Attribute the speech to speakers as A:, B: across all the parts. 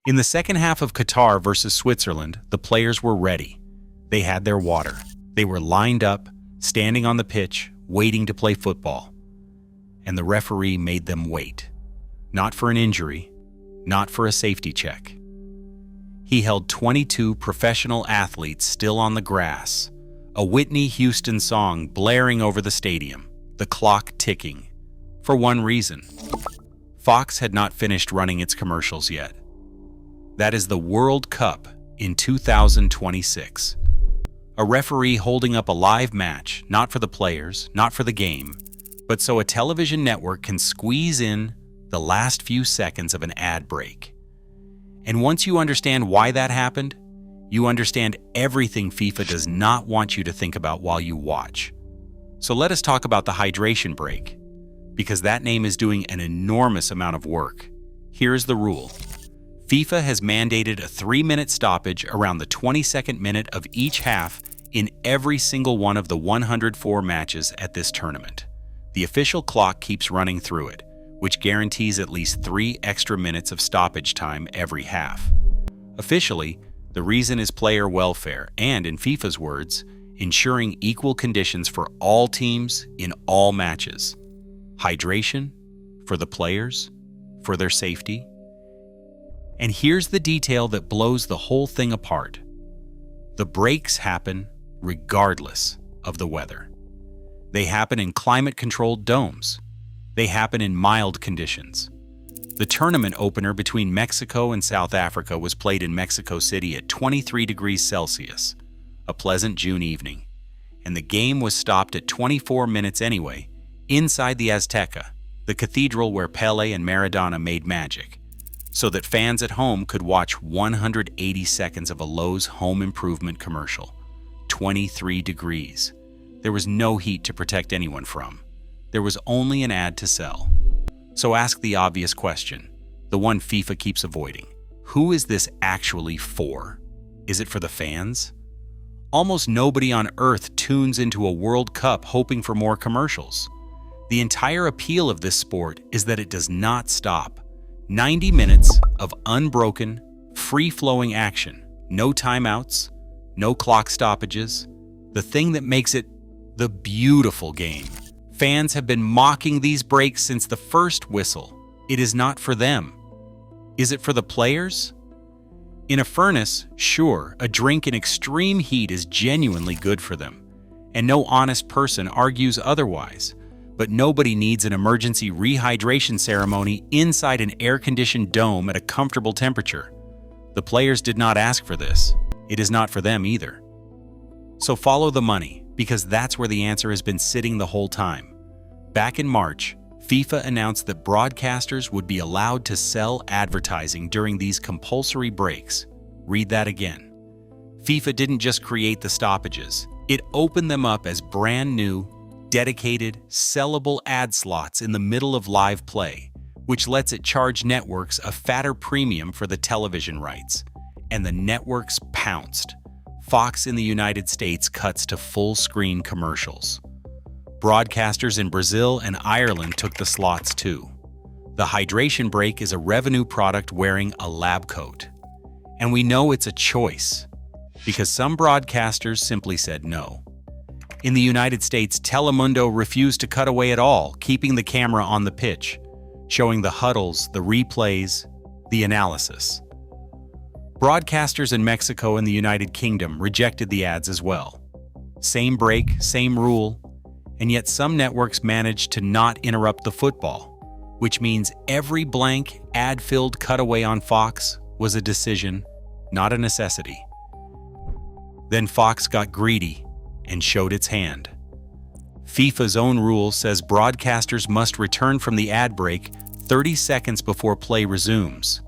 A: In the second half of Qatar versus Switzerland, the players were ready. They had their water. They were lined up, standing on the pitch, waiting to play football. And the referee made them wait. Not for an injury, not for a safety check. He held 22 professional athletes still on the grass, a Whitney Houston song blaring over the stadium, the clock ticking, for one reason. Fox had not finished running its commercials yet. That is the World Cup in 2026. A referee holding up a live match, not for the players, not for the game, but so a television network can squeeze in the last few seconds of an ad break. And once you understand why that happened, you understand everything FIFA does not want you to think about while you watch. So let us talk about the hydration break, because that name is doing an enormous amount of work. Here's the rule. FIFA has mandated a 3-minute stoppage around the 22nd minute of each half in every single one of the 104 matches at this tournament. The official clock keeps running through it, which guarantees at least 3 extra minutes of stoppage time every half. Officially, the reason is player welfare and, in FIFA's words, ensuring equal conditions for all teams in all matches. Hydration for the players, for their safety. And here's the detail that blows the whole thing apart. The breaks happen regardless of the weather. They happen in climate-controlled domes. They happen in mild conditions. The tournament opener between Mexico and South Africa was played in Mexico City at 23 degrees Celsius, a pleasant June evening, and the game was stopped at 24 minutes anyway, inside the Azteca, the cathedral where Pelé and Maradona made magic, so that fans at home could watch 180 seconds of a Lowe's home improvement commercial. 23 degrees. There was no heat to protect anyone from. There was only an ad to sell. So ask the obvious question, the one FIFA keeps avoiding. Who is this actually for? Is it for the fans? Almost nobody on earth tunes into a World Cup hoping for more commercials. The entire appeal of this sport is that it does not stop. 90 minutes of unbroken, free-flowing action. No timeouts, no clock stoppages. The thing that makes it the beautiful game. Fans have been mocking these breaks since the first whistle. It is not for them. Is it for the players? In a furnace, sure, a drink in extreme heat is genuinely good for them, and no honest person argues otherwise. But nobody needs an emergency rehydration ceremony inside an air-conditioned dome at a comfortable temperature. The players did not ask for this. It is not for them either. So follow the money, because that's where the answer has been sitting the whole time. Back in March, FIFA announced that broadcasters would be allowed to sell advertising during these compulsory breaks. Read that again. FIFA didn't just create the stoppages. It opened them up as brand new, dedicated, sellable ad slots in the middle of live play, which lets it charge networks a fatter premium for the television rights. And the networks pounced. Fox in the United States cuts to full-screen commercials. Broadcasters in Brazil and Ireland took the slots too. The hydration break is a revenue product wearing a lab coat. And we know it's a choice, because some broadcasters simply said no. In the United States, Telemundo refused to cut away at all, keeping the camera on the pitch, showing the huddles, the replays, the analysis. Broadcasters in Mexico and the United Kingdom rejected the ads as well. Same break, same rule, and yet some networks managed to not interrupt the football, which means every blank, ad-filled cutaway on Fox was a decision, not a necessity. Then Fox got greedy and showed its hand. FIFA's own rule says broadcasters must return from the ad break 30 seconds before play resumes.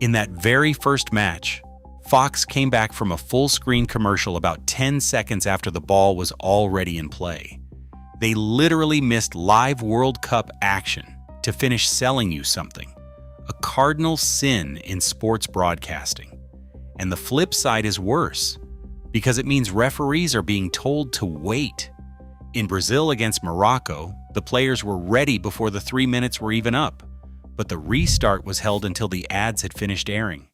A: In that very first match, Fox came back from a full-screen commercial about 10 seconds after the ball was already in play. They literally missed live World Cup action to finish selling you something, a cardinal sin in sports broadcasting. And the flip side is worse, because it means referees are being told to wait. In Brazil against Morocco, the players were ready before the 3 minutes were even up. but the restart was held until the ads had finished airing.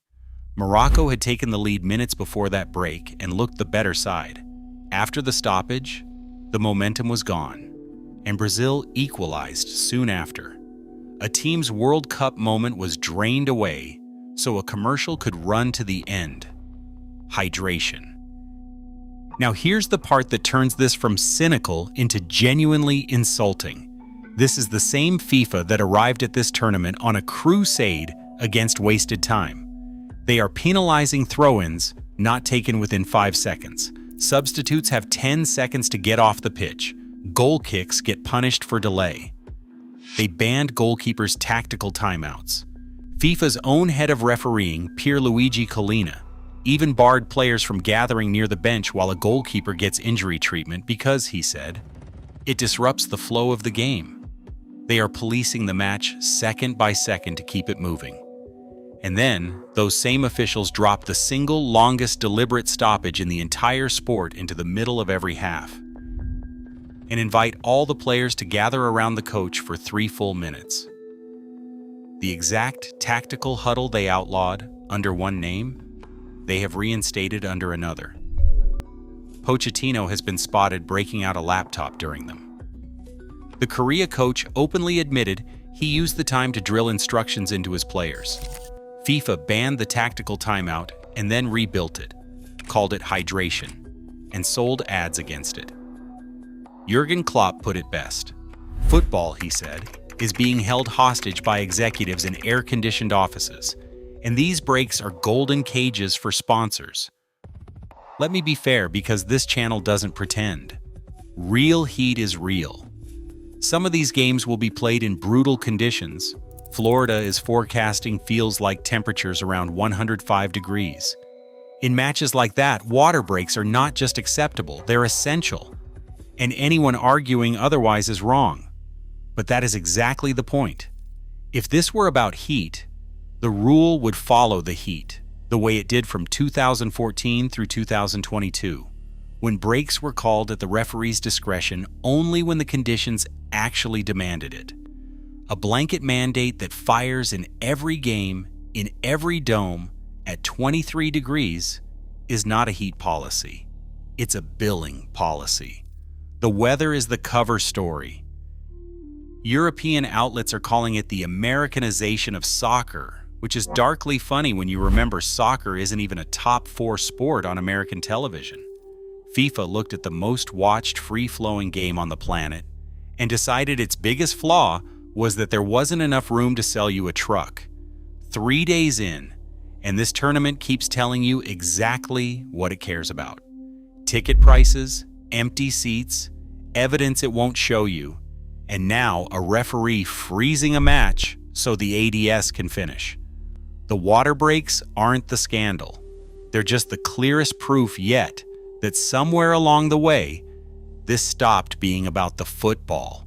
A: Morocco had taken the lead minutes before that break and looked the better side. After the stoppage, the momentum was gone, and Brazil equalized soon after. A team's World Cup moment was drained away so a commercial could run to the end. Hydration. Now here's the part that turns this from cynical into genuinely insulting. This is the same FIFA that arrived at this tournament on a crusade against wasted time. They are penalizing throw-ins not taken within 5 seconds. Substitutes have 10 seconds to get off the pitch. Goal kicks get punished for delay. They banned goalkeepers' tactical timeouts. FIFA's own head of refereeing, Pierluigi Collina, even barred players from gathering near the bench while a goalkeeper gets injury treatment because, he said, it disrupts the flow of the game. They are policing the match second by second to keep it moving. And then, those same officials drop the single longest deliberate stoppage in the entire sport into the middle of every half, and invite all the players to gather around the coach for 3 full minutes. The exact tactical huddle they outlawed under one name, they have reinstated under another. Pochettino has been spotted breaking out a laptop during them. The Korea coach openly admitted he used the time to drill instructions into his players. FIFA banned the tactical timeout and then rebuilt it, called it hydration, and sold ads against it. Jurgen Klopp put it best. Football, he said, is being held hostage by executives in air-conditioned offices, and these breaks are golden cages for sponsors. Let me be fair, because this channel doesn't pretend. Real heat is real. Some of these games will be played in brutal conditions. Florida is forecasting feels like temperatures around 105 degrees. In matches like that, water breaks are not just acceptable, they're essential. And anyone arguing otherwise is wrong. But that is exactly the point. If this were about heat, the rule would follow the heat, the way it did from 2014 through 2022, when breaks were called at the referee's discretion only when the conditions actually demanded it. A blanket mandate that fires in every game, in every dome, at 23 degrees is not a heat policy. It's a billing policy. The weather is the cover story. European outlets are calling it the Americanization of soccer, which is darkly funny when you remember soccer isn't even a top 4 sport on American television. FIFA looked at the most watched free-flowing game on the planet and decided its biggest flaw was that there wasn't enough room to sell you a truck. 3 days in, and this tournament keeps telling you exactly what it cares about. Ticket prices, empty seats, evidence it won't show you, and now a referee freezing a match so the ADS can finish. The water breaks aren't the scandal. They're just the clearest proof yet that somewhere along the way, this stopped being about the football.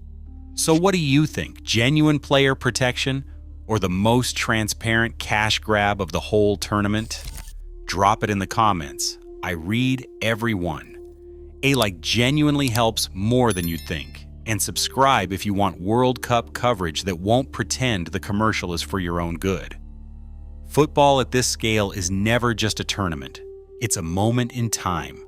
A: So what do you think? Genuine player protection or the most transparent cash grab of the whole tournament? Drop it in the comments. I read every one. A like genuinely helps more than you'd think. And subscribe if you want World Cup coverage that won't pretend the commercial is for your own good. Football at this scale is never just a tournament. It's a moment in time.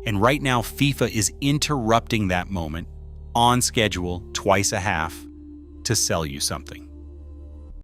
A: And right now, FIFA is interrupting that moment on schedule, twice a half, to sell you something.